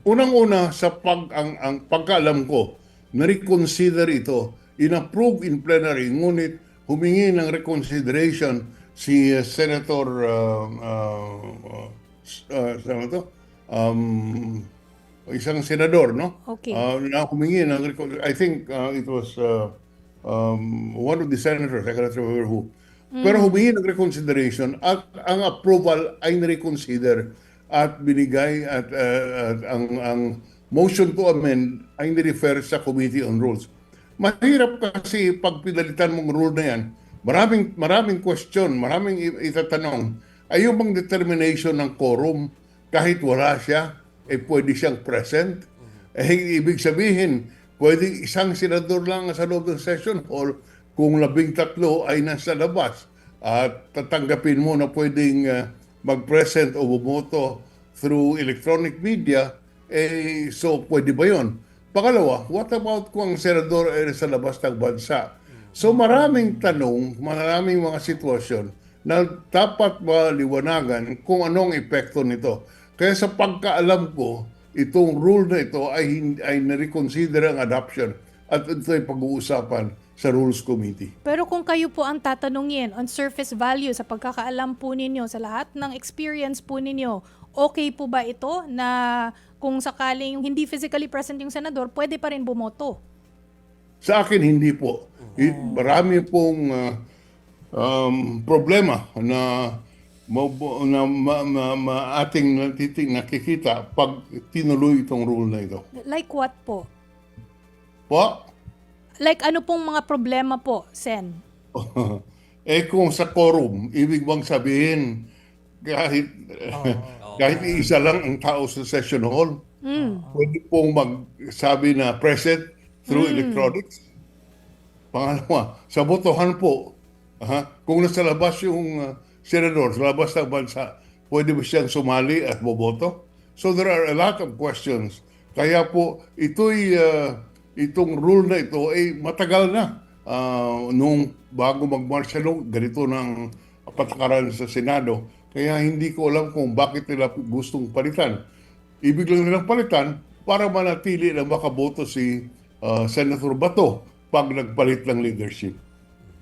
Unang-una sa ang pagkaalam ko, na-reconsider ito, in-approve in plenary, ngunit humingi ng reconsideration si Senator ano to? Um, isang senador, no? Okay. Na humingi ng I think it was one of the senators, I cannot remember who. Pero humingi ng reconsideration at ang approval ay na-reconsider at binigay at ang motion to amend ay ni-refer sa Committee on Rules. Mahirap kasi pag pinalitan mong rule na yan, maraming question, maraming itatanong. Ay yung bang determination ng quorum, kahit wala siya, pwede siyang present? Ibig sabihin, pwede isang senador lang sa loob ng session hall kung 13 ay nasa labas at tatanggapin mo na pwedeng mag-present o bumoto through electronic media, so pwede ba yun? Pangalawa, what about kung ang senador ay sa labas ng bansa? So maraming tanong, maraming mga sitwasyon na dapat maliwanagan kung anong epekto nito. Kaya sa pagkaalam ko, itong rule na ito ay na-reconsider ang adoption at ito ay pag-uusapan sa Rules Committee. Pero kung kayo po ang tatanungin on surface value sa pagkakaalam po ninyo, sa lahat ng experience po ninyo, okay po ba ito na kung sakaling hindi physically present yung senador, pwede pa rin bumoto? Sa akin, hindi po. Marami pong problema na ating nakikita pag tinuloy itong rule na ito. Like what po? Po? Like ano pong mga problema po, Sen? Kung sa quorum, ibig bang sabihin kahit kahit isa lang ang tao sa session hall, pwede pong magsabi na present through electronics? Pangalawa, sa botohan po, kung nasa labas yung senador, sa labas ng bansa, pwede ba siyang sumali at boboto? So there are a lot of questions. Kaya po, itong rule na ito ay matagal na. Nung bago mag-martial law, ganito ng patakaran sa Senado. Kaya hindi ko alam kung bakit nila gustong palitan. Ibig lang nilang palitan para manatili na makaboto si Senator Bato pag nagpalit ng leadership.